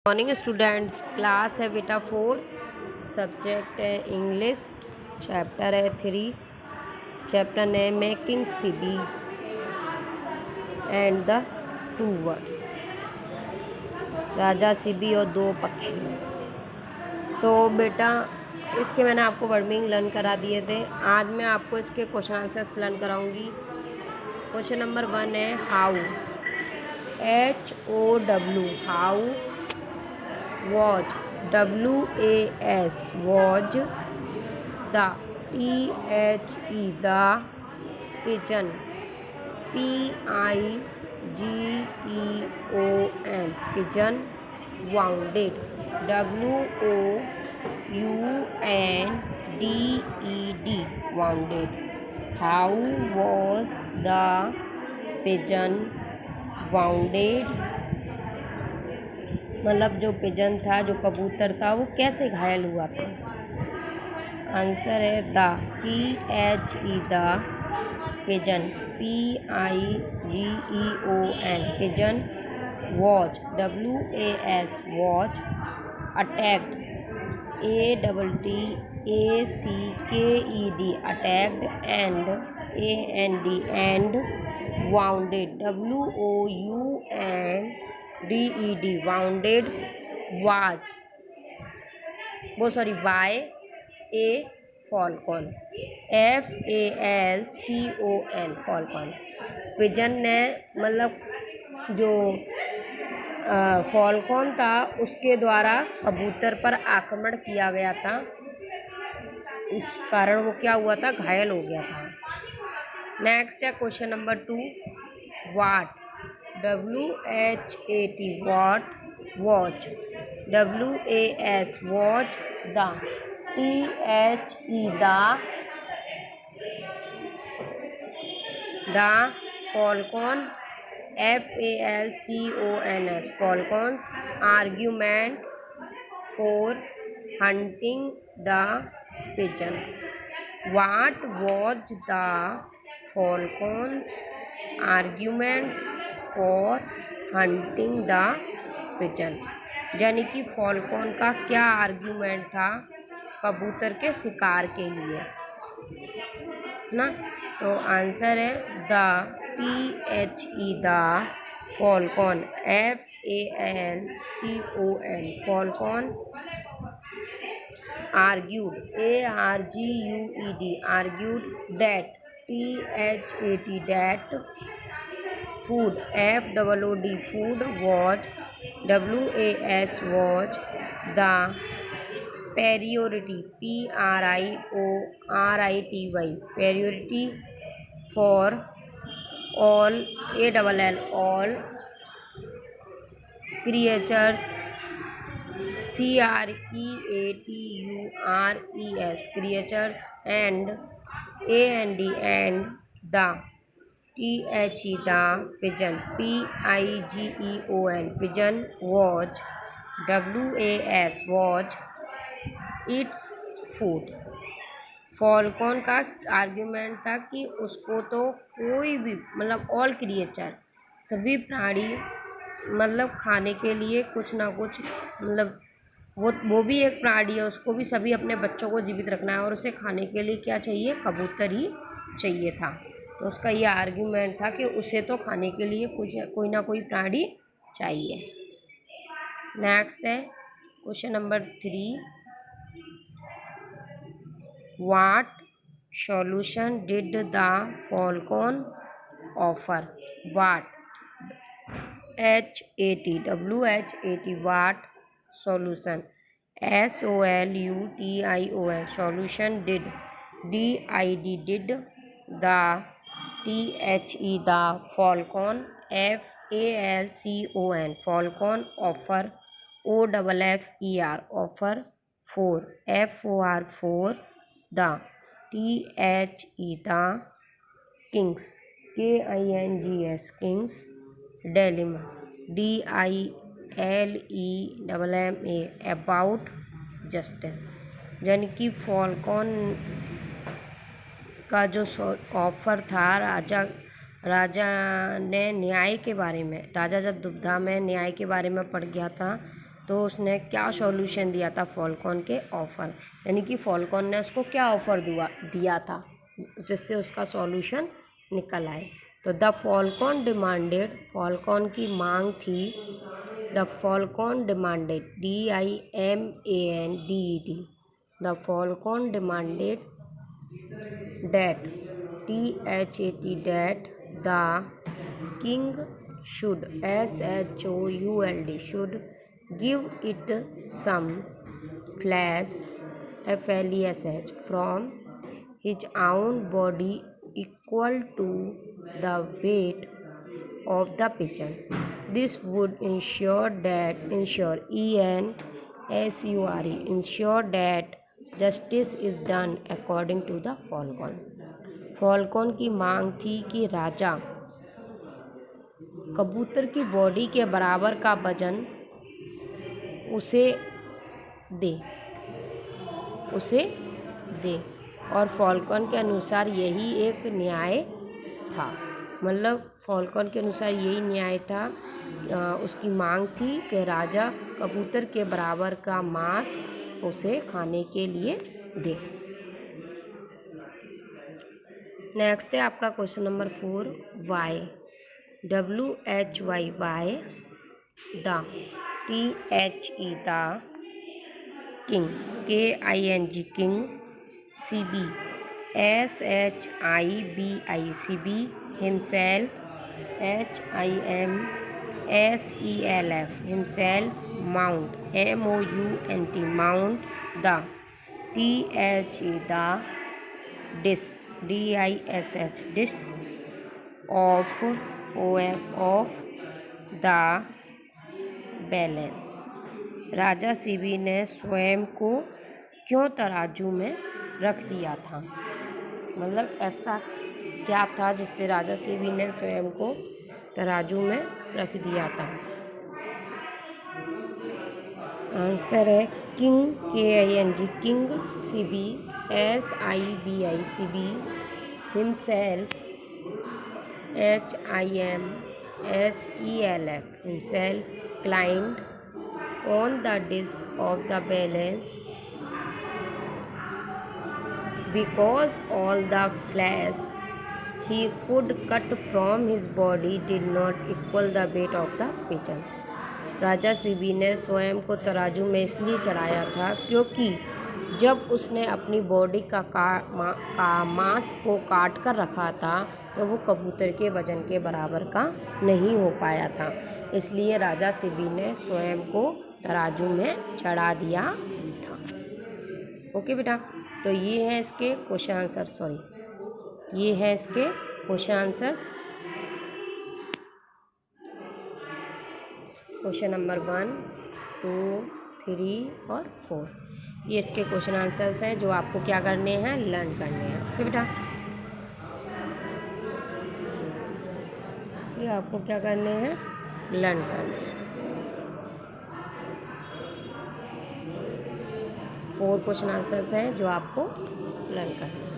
Morning students, class है बेटा 4th, subject है इंग्लिश, चैप्टर है 3। चैप्टर ने making CB and the two words, Raja CB और दो पक्षी। तो बेटा इसके मैंने आपको वर्ड मीनिंग लर्न करा दिए थे। आज मैं आपको इसके क्वेश्चन आंसर्स लर्न कराऊंगी। क्वेश्चन नंबर 1 है how, HOW, how was, WAS, was the, the pigeon, PIGEON, pigeon wounded, WOUNDED, wounded. How was the pigeon wounded? मतलब जो पिजन था, जो कबूतर था, वो कैसे घायल हुआ था। आंसर है the, PHE, the pigeon, PIGEON, pigeon was, WAS, was attacked, ATTACKED, attacked and AND, and wounded, WOUNDED, wounded was, by a falcon, FALCON, falcon। Pigeon ने मतलब जो फॉल्कॉन था उसके द्वारा कबूतर पर आक्रमण किया गया था, इस कारण वो क्या हुआ था, घायल हो गया था। नेक्स्ट है question number 2, what, WHAT, what was, WAS, was the, THE, the falcon, FALCONS, falcons argument for hunting the pigeon. What was the falcon's argument for hunting the pigeon? यानी कि फॉल्कॉन का क्या आर्ग्यूमेंट था कबूतर के शिकार के लिए ना। तो आंसर है the, PHE, the falcon, FALCON, falcon argued, argued that, THAT, that food, FOOD, food was, WAS, was the priority, PRIORITY, priority for all, ALL, all creatures, CREATURES, creatures, and AND, and the, THE, the pigeon, PIGEON, pigeon was, WAS, was its food। फॉल्कॉन का argument था कि उसको तो कोई भी मतलब all creature, सभी प्राणी मतलब खाने के लिए कुछ ना कुछ मतलब वो भी एक प्राणी है, उसको भी सभी अपने बच्चों को जीवित रखना है और उसे खाने के लिए क्या चाहिए, कबूतर ही चाहिए था। तो उसका ये आर्ग्यूमेंट था कि उसे तो खाने के लिए कोई ना कोई प्राणी चाहिए। नेक्स्ट है question number 3, what solution did the falcon offer, what, WHAT, what solution, SOLUTION, solution did, DID, did the, THE, the falcon, FALCON, falcon offer, OFFER, offer for, FOR, for the, THE, the kings, KINGS, kings dilemma, DILEMMA, about justice। यानी कि फॉल्कॉन का जो offer था राजा ने न्याय के बारे में, राजा जब दुविधा में न्याय के बारे में पढ़ गया था तो उसने क्या सॉल्यूशन दिया था फॉल्कॉन के ऑफर, यानी कि फॉल्कॉन ने उसको क्या ऑफर दिया था जिससे उसका सॉल्यूशन निकल आए। तो द फॉल्कॉन डिमांडेड, फॉल्कॉन की मांग थी, the falcon demanded, DIMANDED, the falcon demanded that THAT that the king should SHOULD should give it some flesh FLESH from his own body equal to the weight of the pigeon. This would ensure ensure that justice is done according to the फॉल्कॉन। फॉल्कॉन की मांग थी कि राजा कबूतर की body के बराबर का वजन उसे दे और फॉल्कॉन के अनुसार यही एक न्याय था, मतलब फॉल्कॉन के अनुसार यही न्याय था। उसकी मांग थी कि राजा कबूतर के बराबर का मांस उसे खाने के लिए दे। नेक्स्ट है आपका question number 4, why, WHY why, the, THE the, king, KING king, CB SHIBI himself, HIMSELF himself, mount, MOUNT mount, the, THE the, dish, dish of the balance। Raja CB ने स्वयं को क्यों तराजू में रख दिया था, मतलब ऐसा क्या था जिससे राजा सीबी ने स्वयं को तराजू में रख दिया था। आंसर है king, KING king, CB SIBI CB, himself, HIMSELF himself, climbed on the dish of the balance because all the flesh he could cut from his body did not equal the weight of the pigeon। Raja CB ने स्वयं को तराजू में इसलिए चढ़ाया था क्योंकि जब उसने अपनी बॉडी का मांस को काट कर रखा था तो वो कबूतर के वजन के बराबर का नहीं हो पाया था, इसलिए राजा सीबी ने स्वयं को तराजू में चढ़ा दिया था। ओके बेटा, तो ये है इसके क्वेश्चन आंसर, ये है इसके क्वेश्चन आंसर्स। क्वेश्चन नंबर 1, 2, 3 और 4, ये इसके क्वेश्चन आंसर्स हैं जो आपको क्या करने हैं, लर्न करने हैं। ओके बेटा, ये आपको क्या करने हैं, लर्न करने हैं। 4 क्वेश्चन आंसर्स हैं जो आपको लर्न करने हैं।